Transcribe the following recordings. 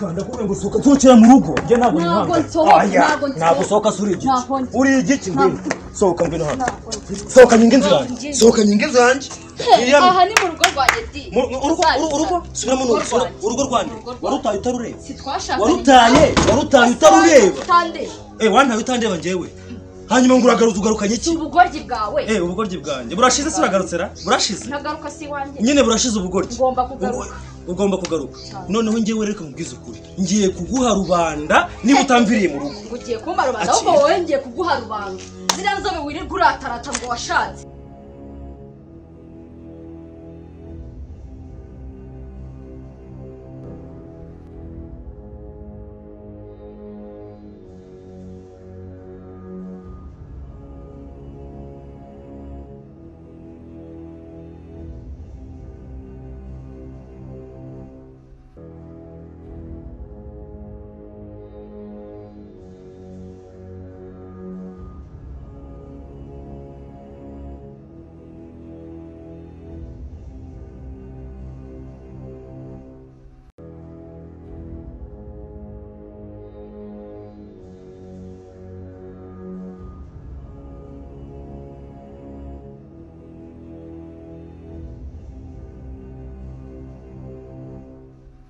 kanda kure ngo soka nzokera mu rugo nge ntabwo ntabwo soka suri iki uri igiki ngwino soka ngwino hano soka nyinga inzu yanjye aha ni mu rugo rwanjye di urugo subira mu urugo rwanjye warutaye utarureba warutaye utarureba wantaye utandeba ngewe hanyuma nguragaruza ugarukanye iki ubugoryi bwawe ubugoryi bwanjye burashize siragarutsera burashize nagaruka si wanjye nyine burashize ubugoryi ugomba kugaruka noneho ngewe reka mubwiza ukuri ngiye kuguha rubanda niba utamviriye mu rugo ugiye kumpa rubanda ahubwo wowe ngiye kuguha rubanda ziriya nzobe wirirwa uratarata ngo washatse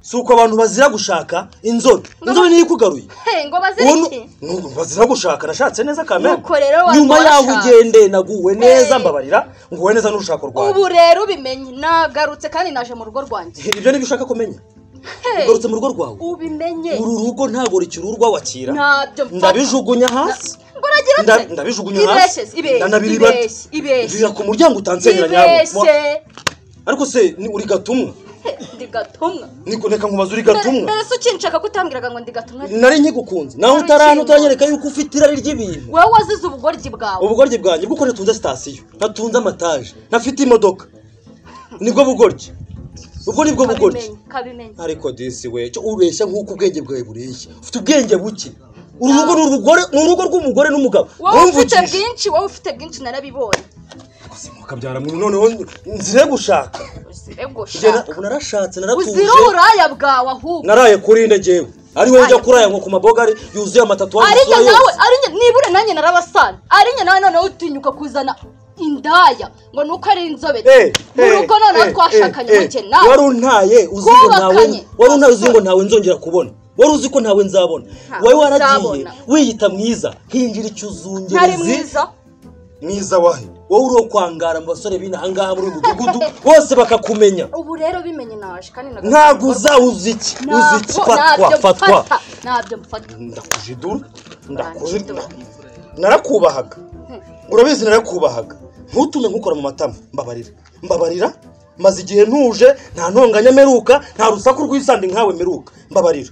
suko abantu bazira gushaka inzobe niyo ikugaruye ngo bazira iki bazira gushaka nashatse neza kamera nyuma yaho ugende naguwe neza mbabarira nguwe neza n'urushako rwawe ubu rero ubimenye nagarutse kandi naje mu rugo rwanjye ibyo nibyo ushaka kumenya ugarutse mu rugo rwawe ubimenye uru rugo ntago rikirurwa wakira ntabyo ndabijugunya hasi ndabijugunya hasi ibeshye ku muryango utansenyera nyabo ariko se uri gatumwa ndigatumwa niko neka nkubaza uri gatumwa mbere se ukinshaka kutambwiraga ngo ndigatumwa nari nkigukunze naho utanyereka yuko ufite irari ry'ibintu wewe wazize ubugoryi bwanjye bwo natunze station natunze amataje nafite imodoka nibwo bugoryi ubwo nibwo bugoryi ariko disi we cyo ubeshya nkuko ubwenge bwawe bureshya ufite ubwenge buke urugo rw'umugore n'umugabo wowe ufite bwinshi narabibonye kabyara mu noneho nzire gushaka ubu narashatse naratuje uzira uraya bwawe ahubwo naraye kurinde jewe ari we njya kuraya ngo ku mabogari yuzuye amatatuwaje ari nibure nanjye narabasana ari nye nawe noneho utinyuka kuzana indaya ngo nuko ari inzobe mu rugo noneho twashakanye make nawe wari untaye uzi ngo ntawe nzongera kubona wari uzi ko ntawe nzabona wowe waragiye wiyita mwiza hinjira icyo uzungerezi mwiza wahe wowe uro kwangara mu basore b'inahangaha muri mudugudu bose bakakumenya ubu rero bimenye naje kandi ntago uzi iki fatwa ntabyo mfata ndakujidura narakubahaga urabizi narakubahaga ntutume nkukora mu matama mbabarira maze igihe ntuje nta ntonganya meruka nta rusaku rw'isandi nkawe meruka mbabarira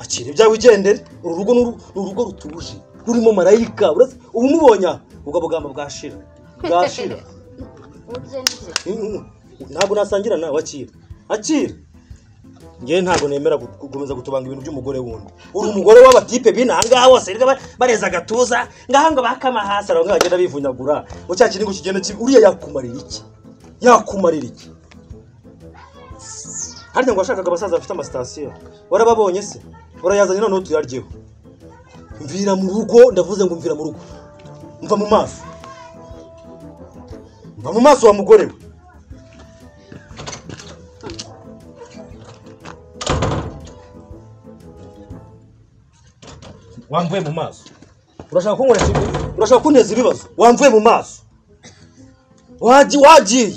akira ibyawe ugendere uru rugo n'urugo rutuje urimo marayika ubu mubonye ubwo bugamba bwashira ntabwo nasangira nawe akira ngewe ntabwo nemera gukomeza gutubanga ibintu by'umugore wundi uri umugore w'abatipe b'inahangaha bose bareza agatuza ngaha ngo bakama hasi arabwo bagenda bivunyagura ngo cya kintu kigenda uriya yakumarira iki harya ngo washakaga abasaza bafite amasitasiyo warababonye se urayazanye noneho tuyaryeho mvira mu rugo ndavuze ngo mvira mu rugo mva mu maso wa mugore we wamvuye mu maso urashaka kunteza ibibazo wamvuye mu maso wagiye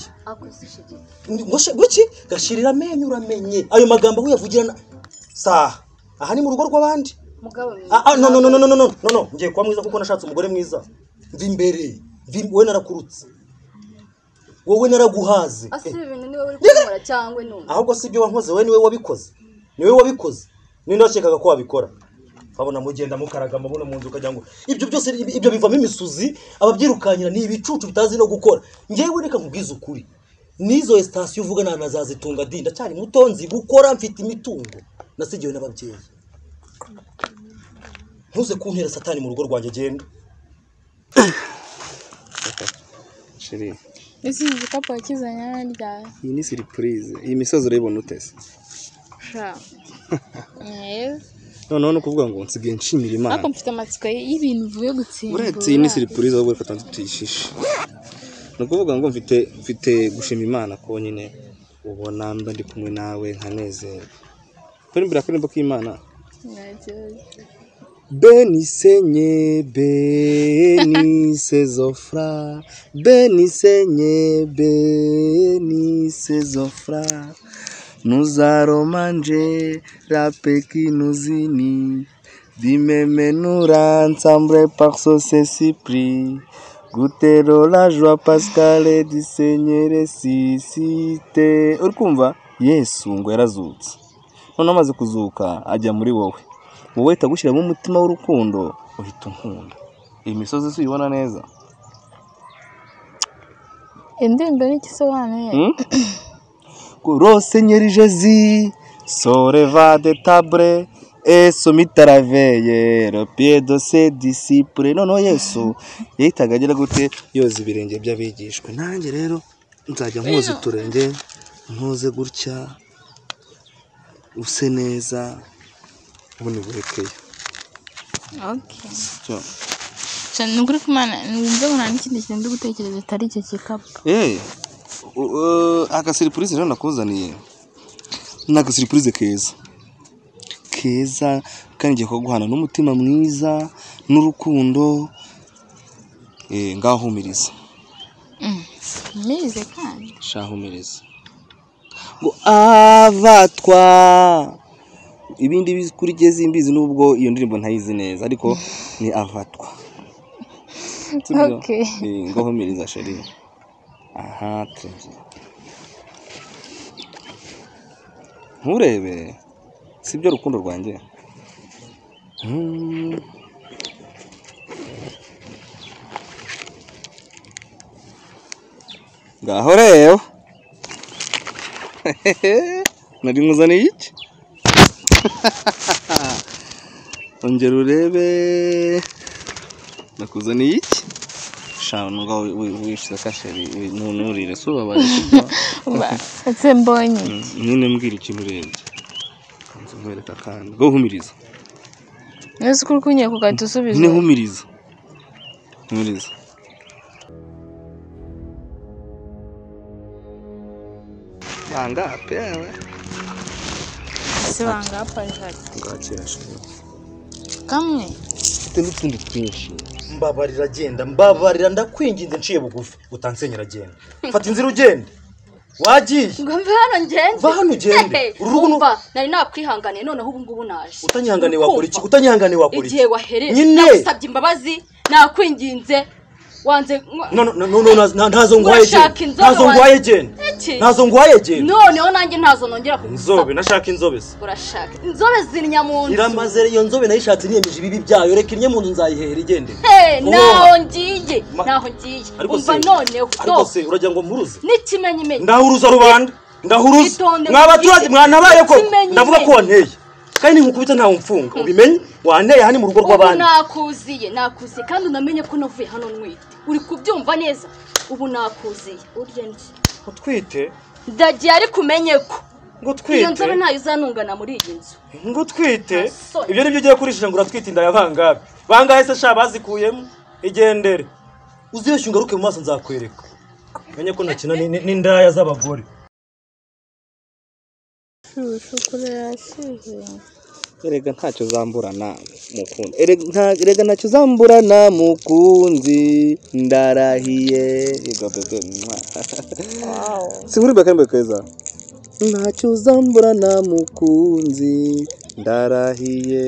guki gashirira amenyo uramenye ayo magambo uyavugirana saha aha ni mu rugo rw'abandi no ngiye kuba mwiza kuko nashatse umugore mwiza mva imbere wowe narakurutse wowe naraguhaze ahubwo si ibyo wankoze wowe niwe wabikoze ninde wakekaga ko wabikora babona mugenda mukaraga amabona mu nzu ukagira ngo ibyo byose ibyo bivamo imisuzi ababyirukanyira ni ibicucu bitazi no gukora ngewe reka nkubwize ukuri nizo station uvuga nazazitunga dinda cyari mutonzi gukora mfite imitungo nasigiwe n'ababyeyi ntuze kuntera satani mu rugo rwanjye genda shiri isi igikapu kizanya ryari iyi ni surprise iyi misozi urayibona utese sha noneho no kuvuga ngo nsigaye nshimira Imana ariko mfite amatsiko y'ibintu uvuye gutsimbura uretse iyi ni surprise ahubwo reka tuyishishe no kuvuga ngo mfite gushima Imana ko nyine ubona mba ndi kumwe nawe nkanezerwa kuri mbere akaririmbo k'Imana Béni Seigneur, béni ses offres, béni Seigneur, béni ses offres. Nous allons manger la paix qui nous unit, d'y-même nous ensemble par ce Saint-Esprit. Goûterons la joie pascale du Seigneur ressuscité. Urikumva Yesu ngo yarazutse none amaze kuzuka ajya muri wowe uhita gushyiramo umutima w'urukundo uhita unkunda iyi misozi si uyibona neza indirimbo n'igisobanuye Gros Seigneur Jésus soreva de table et se mit à la veille le pied de ses disciples noneho Yesu yahitaga agira gute yoza ibirenge by'abigishwe nanjye rero nzajya mpuza uturenge mpuze gutya use neza ubone burekeye okay cyane nukuri kumana nubwo nta n'ikindi kintu ndi gutekereza atari icyo kikapu aka surprise rero nakuzaniye ni aka surprise keza kandi ngiye kuguhana n'umutima mwiza n'urukundo ngaho humiriza meze kandi shahumiriza ngo avatwa ibindi bikurigeze imbizi nubwo iyo ndirimbo ntayizi neza ariko ni avatwa okay ngo humiriza sheri aha nturebe sibyo rukundo rwanjye ngaho rero nari nkuzaniye iki ongera urebe nakuzaniye iki shano ngaho wishyira kasheri ntunurire so babaye ese mbonye nyine mbwira ikintu urebye kanze nkwereka kandi ngo humiriza nese kuri kunye kugahita usubiza ne humiriza banga pewe ese banga pajari ngakira shano kamwe mfite n'utundi twinshi mbabarira ndakwinginze nciye bugufi utansenyera agenda fata inzira ugende wagiye ngo mve hano ngende va hano ugende urumva nari nakwihanganiye noneho ubu ngubu naje utanyihanganiye wakora iki igihe wahereye nyine nasabye imbabazi nakwinginze wanze ntazo ngwaye genda noneho nanjye ntazo nongera kugusaba inzobe nashaka inzobe se urashaka inzobe zirinya mu nzu iramaze iyo nzobe nayishatse niyemeje ibibi byayo reka imye mu nzu nzayihera igende naho ngiye umva noneho ariko se uragira ngo mpuruze n'ikimenyimenyi ndahuruza rubanda mwabaturage mwanabaye ko ndavuga ko wanteye kandi nkukubita ntawe mfunga ubimenye wanteye hani mu rugo rw'abandi nakuziye kandi unamenye ko navuye hano nwite uri kubyumva neza ubu nakuziye urye nje utwite ndagiye ari kumenye ko ngo twite iyo nzobe ntayo uzanungana muri iyi nzu ngo twite ibyo nibyo ugiye kurishije ngo uratwite inda ya bangahe se sha bazikuyemo igendere uziyoshe ngaruke mu maso nzakwereka menye ko ntakina n'indaya z'abagore shukura yashize erega ntacyo zamburana mukunzi erega ntacyo zamburana mukunzi ndarahiye yego bebe singuri bakembe keza ntacyo zamburana mukunzi ndarahiye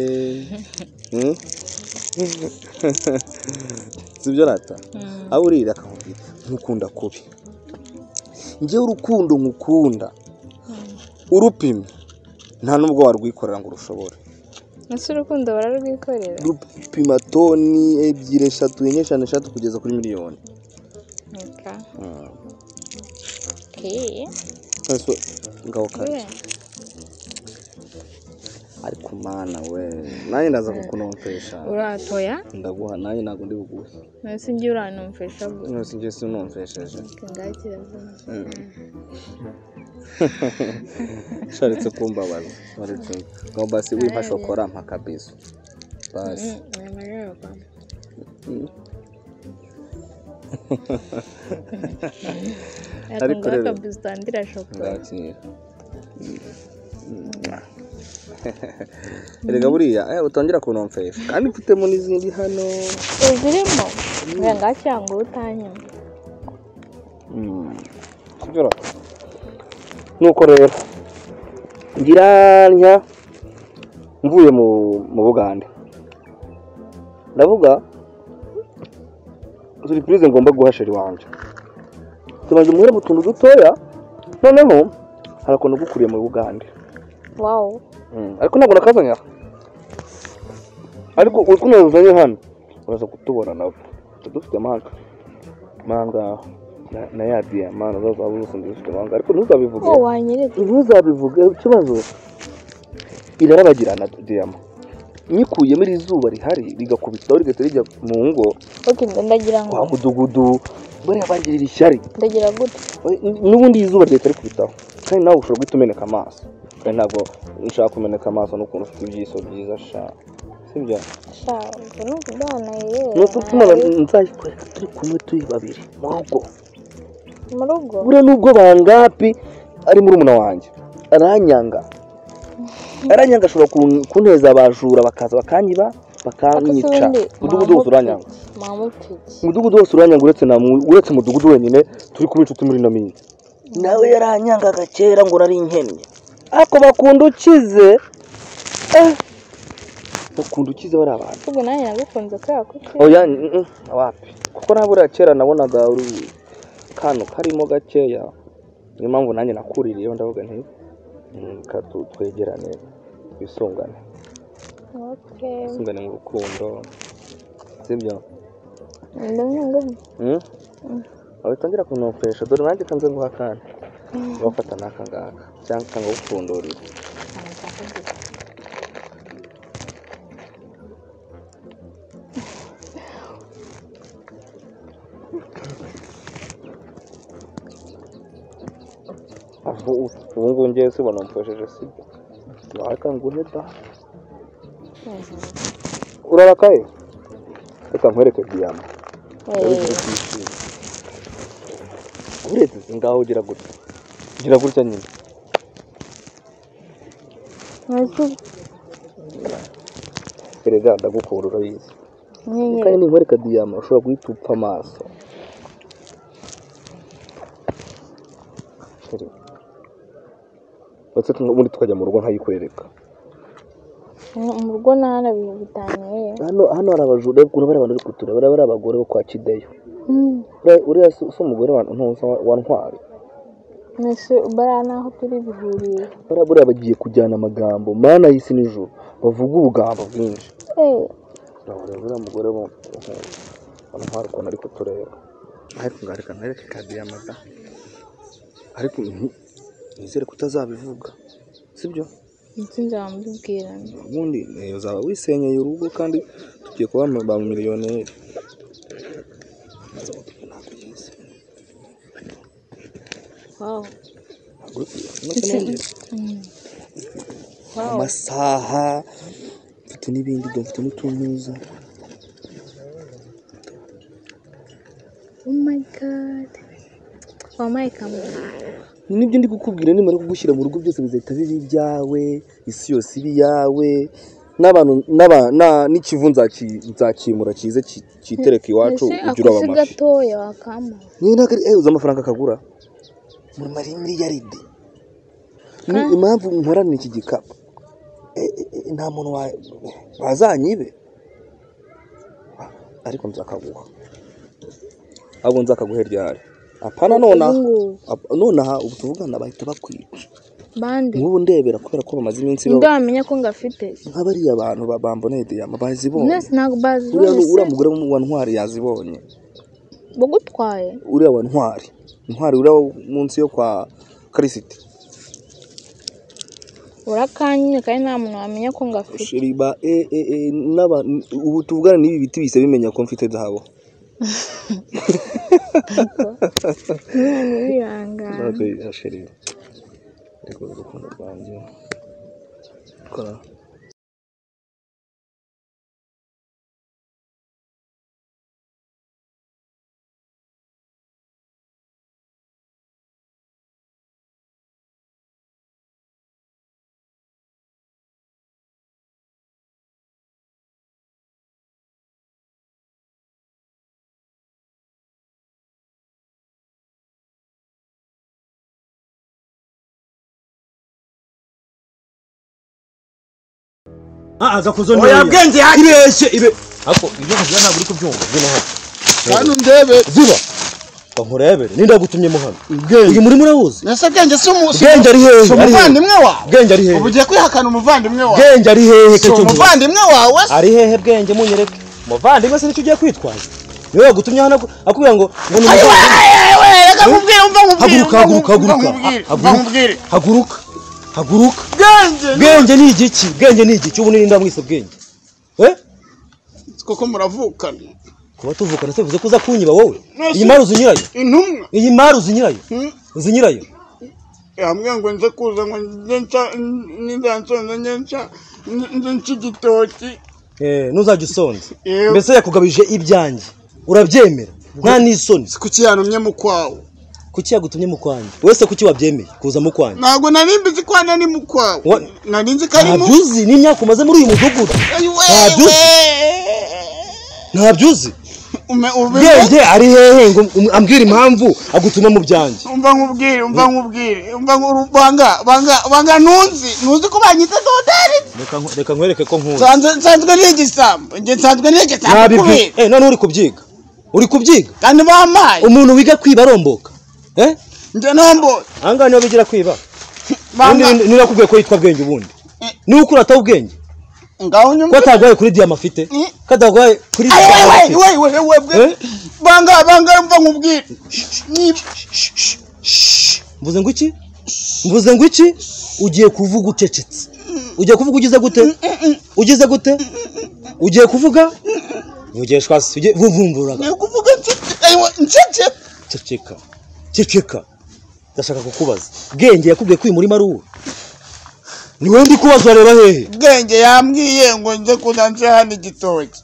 sibyo rata aburira akambira nkukunda kubi nje urukundo nkukunda urupime nta nubwo warwikorera ngo urushobore ese urukundo bararwikorera rupima toni 2 3 4 5 6 kugeza kuri miliyoni eso ngaho kandi ariko mana we nanjye ndaza kukunomfesha uratoya ndaguha nanjye nago ndi buguhe nese ngiye uranomfesha nose ngiye sinomfesheje ngakira Sharetse kumbabaza waretse ngo basi wimpa shokora mpa kabizo basi ariko rero kabizo tandira shokora erega buriya utangira kunomfesha kandi mfitemo n'izindi hano zirimo nga cyangwa utanyuma kugera nuko rero ngiranya mvuye mu Bugande ndavuga surprise ngomba guhashira wanje tumaze muhera mu tuntu dutoya noneho harakono gukuriye mu Bugande wow ariko ntabwo nakazanya ariko ukuntu uzanye hano uraza kutubona nabo dufite manga na yadiya mana zaza abuze ndifite manga ariko ntuzabivuge ntuzabivuge ikibazo irarabagirana diyama nyikuye muri izuba rihari rigakubitaho rigatera mu ngo ndagira ngo kwa mudugudu bari abangirira ishyari ndagira gute n'ubundi izuba ryatari kubitaho kandi nawe ushobora guhita umeneka amaso kandi ntabwo nshaka kumeneka amaso n'ukuntu ufite ibyiso byiza sha sibyo sha n'ubana yewe nuko tumara nzayikwereka turi kumwe turi babiri mu rugo buriya nubwo bangapi ari muri umuna wanjye aranyanga ashobora kunteza abajura bakaza bakanyiba bakanyica mudugudu wose uranyanga mudugudu wose uranyanga uretse mudugudu wenyine turi kuba inshuti muri ino minsi nawe yaranyangaga kera ngo nari inkennye ariko bakunda ukize bari abantu ubwo nanjye nagukunze kubera ko oya wapi kuko nabura kera nabonaga uri kano karimo gakeya niyo mpamvu nanjye nakuririyeho ndavuga nti twegerane bisungane bisungane mu rukundo sibyo wabitangira kunofesha dore nanjye kanze nguha kandi wafata n'aka ngaka cyangwa kanga gupfundurira ubu ngubu ngewe se banamfashije sibyo waka nguhe da urarakaye reka nkwereke diyama uretse ngaho ugira gutya nyine erega ndagukura urabizi kandi nkwereka diyama ushobora guhita upfa amaso ndetse ubundi tukajya mu rugo nkayikwereka mu rugo nahana bitaniye hano hari abajura bari abantu bari kutureba bari abagore bo kwa Kideyo uriya si umugore wa Ntwari nese bara naho turi bihuriye buriya bagiye kujyana amagambo mana y'isi n'ijuru bavuga ubugambo bwinshi uriya mugore wa Ntwari ukuntu ari kutureba ariko ngareka ntareke kadiyamada ariko nizere kutazabivuga sibyo nzinza mbibwira ubundi uzaba wisenyeye urugo kandi tugiye kuba ba miliyoneri wow amasaha mfite n'ibindi dufite n'utunuza oh my god wamaye kamera nibyo ndi kukubwira nimara kugushyira mu rugo byose bizahita biba ibyawe isi yose ibi yawe n'abantu n'ikivu nzakimura kize kitereka iwacu ugira abamashi gatoya wakama uza amafaranga akagura muri miliyaride ni impamvu nkorana iki gikapu nta muntu wazanyibe ariko nzakaguha ahubwo nzakaguhera ryari apana nonaha ubu tuvugana bahita bakwica bande nk'ubu ndebera kubera ko bamaze iminsi ndamenya ko ngafite nk'abariya abantu bamboneye diyama bazibonye nese ntabwo bazi uriya mugore wa Ntwari yazibonye bagutwaye uriya wa Ntwari uriya munsi yo kwa Karisiti urakanyine kandi nta muntu wamenya ko ngafite shiriba ubu tuvugana n'ibi biti bise bimenya ko mfite zahabu Reka urukundo rwanjye kora gakuzo ni oya bwenge ibeshye ako ibyo kugira ntabwo uri kubyumva ngino ho kandi ndebe ziba bankurebere ninda gutumyemo hano uyu muri murabuze nase bwenge si umuntu bwenge ari hehe umuvandimwe wawe bwenge ari hehe ubugiye kwihakana umuvandimwe wawe bwenge ari hehe cyo umuvandimwe wawe ari hehe bwenge munyereke umuvandimwe se nicyo ugiye kwitwaza niwe wagutumye hano akubwira ngo ni reka kubwira haguruka bwenge ni igiki bwenge ni igiki ubu nirinda mwise bwenge koko muravukana kuba tuvukana se bivuze ko uza kunyiba wowe iyi mari uzinyirayo intumwa iyi mari uzinyirayo yambwiye ngo nze kuza ngo ngenca n'indansonza ngenca ngenca igitoki ntuzajya usonza mbese yakugabije ibyanjye urabyemera nta n'isoni kuki yanumye mu kwawe kuki yagutumye mu kwanjye wese kuki wabyemeye kuza mu kwanjye ntabwo nari mbizi ko ni mu kwawe nari nzi ko ari mu ntabyuzi n'imyaka umaze muri uyu mudugudu ntabyuzi bwenge ari hehe ngo ambwira impamvu agutuma mu byanjye umva nkubwire banga ntuzi ko banyita doderi reka nkwereke ko nkuzi nsanzwe n'igisambo kubera none uri kubyiga kandi bamaye umuntu wiga kwiba aromboka njye nomboka ahangaha niho bigira kwiba niba akubwiye ko yitwa bwenge ubundi niba ukura ataho ubwenge ngaho nyuma ko atagwaye kuri diyama afite ko atagwaye kuri diyama afite banga mva nkubwire mvuze ngo iki ugiye kuvuga ucecetse ugiye kuvuga ugize gute ugiye kuvuga ugiye shwasi ugiye vuvumburaga ugiye kuvuga ceceka ndashaka kukubaza bwenge yakubwiye ko uyu murima ari uwe ni wowe ndi kubaza urareba hehe bwenge yambwiye ngo nze kudanse hano igitoki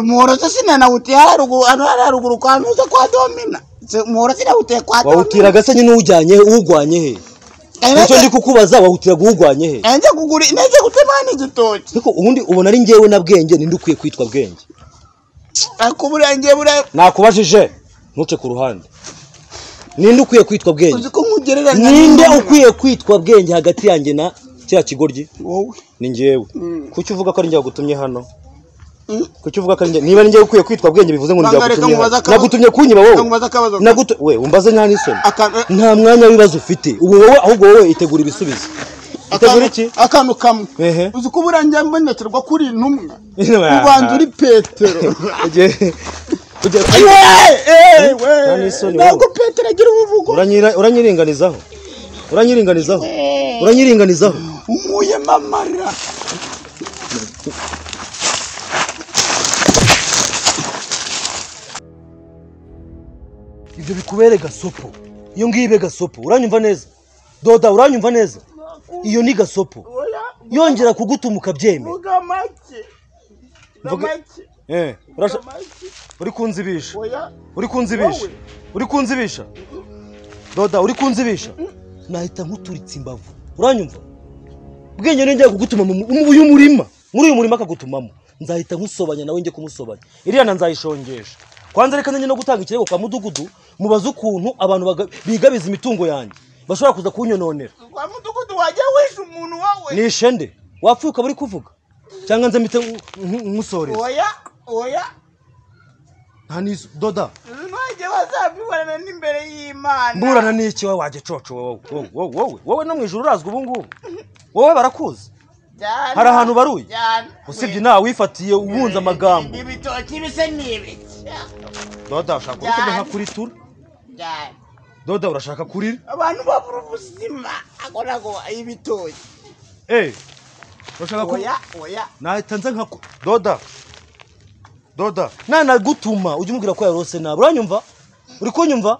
umuhoro se sinanawutiye haruguru kwa ntuza kwa domina umuhoro sinawutiye kwa domina wawutiraga se nyine uwugwanye he nicyo ndi kukubaza wawutiraga uwugwanye he neze gutema hano igitoki ariko ubundi ubona ari njyewe na bwenge ninde ukwiye kwitwa bwenge ariko buriya njyewe nakubajije ntuce ku ruhande ninde ukwiye kwitwa bwenge uzi ko nkugereranya ninde ukwiye kwitwa bwenge hagati yanjye na cya kigoryi wowe ni njyewe kuki uvuga ko ari njye wagutumye hano kuki uvuga ko ari njye niba ari njye ukwiye kwitwa bwenge bivuze ngo njye wagutumye nagutumye kunyiba wowe we umbaze nta n'isoni nta mwanya w'ibibazo ufite ubu wowe ahubwo wowe itegura ibisubizo itegura iki akantu kamwe uzi ko burangiye mbonekerwa kuri intumwa ubanza uri petero ntabwo petero agira ubuvugo uranyiringanizaho umuye mamara ibyo bikubere gasopo iyo ngiyo ibe gasopo uranyumva neza doda uranyumva neza iyo ni gasopo yongera kugutuma ukabyemera uri kunzibisha doda uri kunzibisha nahita nkuturitse imbavu uranyumva bwenge nongera kugutuma uyu murima muri uyu murima akagutumamo nzahita nkusobanya nawe njye kumusobanya iriya nzayishongesha kwanza reka nanjye no gutanga ikirego kwa mudugudu mubaze ukuntu abantu bigabiza imitungo yanjye bashobora kuza kunyononera kwa mudugudu wajya wishe umuntu wawe nishe nde wapfuye ukaba uri kuvuga cyangwa nze mpite nkusoreza oya nta nizo doda ntajya bazabiburana n'imbere y'Imana mburana n'iki wowe wajya coco wowe no mu ijuru urazwi ubu ngubu wowe barakuzi hari ahantu baruye usibye nawe wifatiye ubunze amagambo ibitoki bise n'ibi doda ushaka kurya nka kuri tura doda urashaka kurira abantu babura ubuzima akorago ibitoki urashaka oya nahita nza nka doda nana gutuma ujye umubwira ko yarose nabi uranyumva uri kunyumva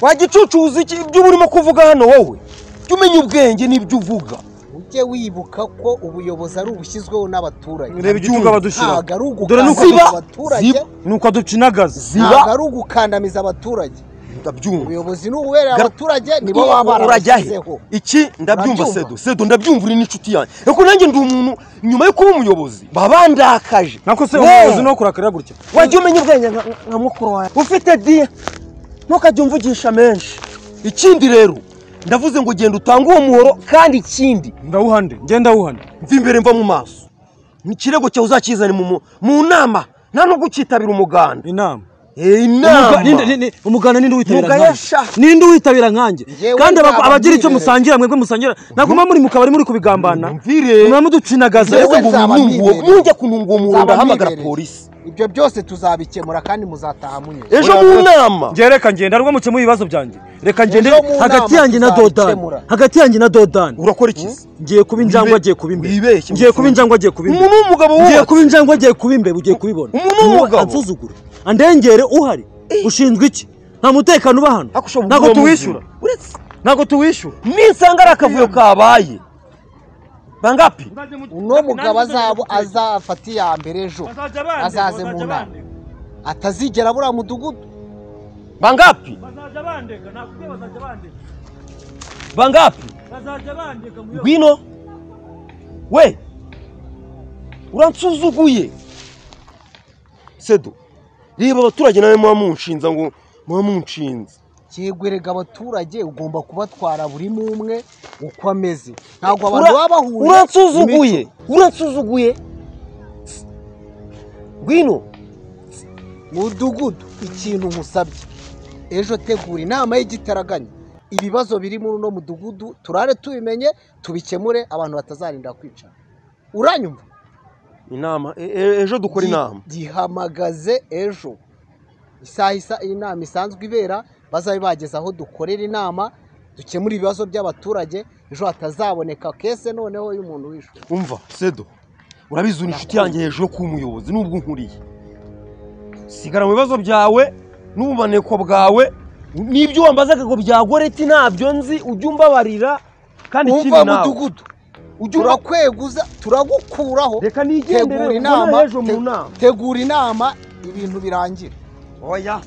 wagicucuza iki ibyo urimo kuvuga hano wowe umenya ubwenge n'ibyo uvuga ujye wibuka ko ubuyobozi ari ubushyizweho n'abaturage reba igituga badushira dore nuko ducinagaza ntabwo ari ugukandamiza abaturage ndabyumva ubuyobozi n'ububereye abaturage nibo baba barashyizeho iki ndabyumva sedo ndabyumva uri n'inshuti yanjye reko nanjye ndi umuntu nyuma yo kuba umuyobozi babandakaje nako se umuyobozi no kurakarira gutya wajye umenya ubwenge nka mukuru wawe ufite dia ntukajye umvugisha menshi ikindi rero ndavuze ngo genda utange uwo muhoro kandi ikindi ndawuhande ngenda wuhande mva imbere mva mu maso nikirego cyawe uzakizane mu nama nta no gucitabira umuganda inama umuganda ninde witabira ninde witabira nkanjye kandi abagira icyo musangira mwebwe musangira naguma muri mu kabari muri kubigambana mvire muducinagaza ese ngo nujya kununga uwo muhoro ndahamagara polisi ibyo byose tuzabikemura kandi muzataha munye ejo mu nama reka ngenda rwo muke mu bibazo byanjye reka ngende hagati yanjye na Dodani urakora iki ngiye kuba injangwa agiye kuba imbe ngiye kuba injangwa agiye kuba imbe umuntu w'umugabo ngiye kuba injangwa agiye kuba imbe ugiye kubibona umuntu w'umugabo ansuzugura andengere uhari ushinzwe iki nta mutekano uba hano ntago tuwishyura nisanga ari akavuyo kabaye bangapi uno mugabo azafata iya mbere ejo azaze mu nama atazigera buriya mudugudu bangapi ngwino we uransuzuguye sedo reba abaturage nawe muba munshinza ngo muba munshinze cyegwerega abaturage ugomba kubatwara buri umwe uko ameze ntabwo abantu baba bahuye uransuzuguye ngwino mudugudu ikintu nkusabye ejo tegura inama y'igitaraganya ibibazo biri muri uno mudugudu turare tubimenye tubikemure abantu batazarinda kwicara uranyumva inama ejo dukora inama gihamagaze ejo isaha inama isanzwe ibera bazabe bageza aho dukorera inama dukemura ibibazo by'abaturage ejo hatazaboneka kese noneho y'umuntu wishwe umva sedo urabizi uri inshuti yanjye hejuru ku muyobozi nubwo nkuriye sigara mu bibazo byawe n'ubumaneko bwawe n'ibyo wambazaga ngo byagoreti ntabyo nzi ujye umbabarira kandi ikindi nawe mudugudu turakweguza turagukuraho tegura inama ibintu birangira oya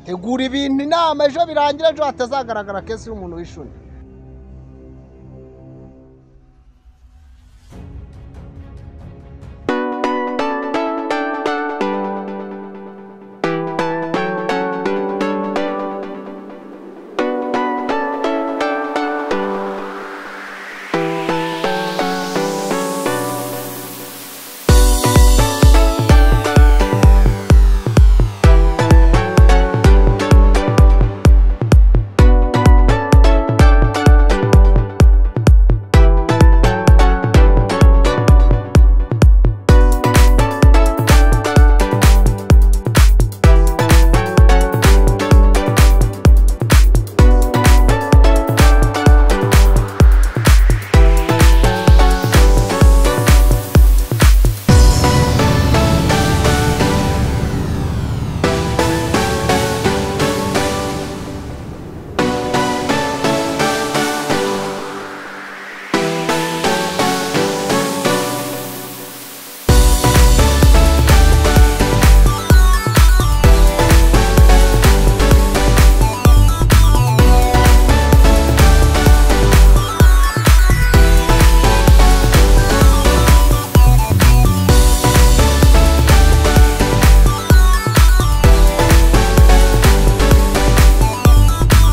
tegura ibintu inama ejo birangira ejo hatazagaragara kesi y'umuntu wishuni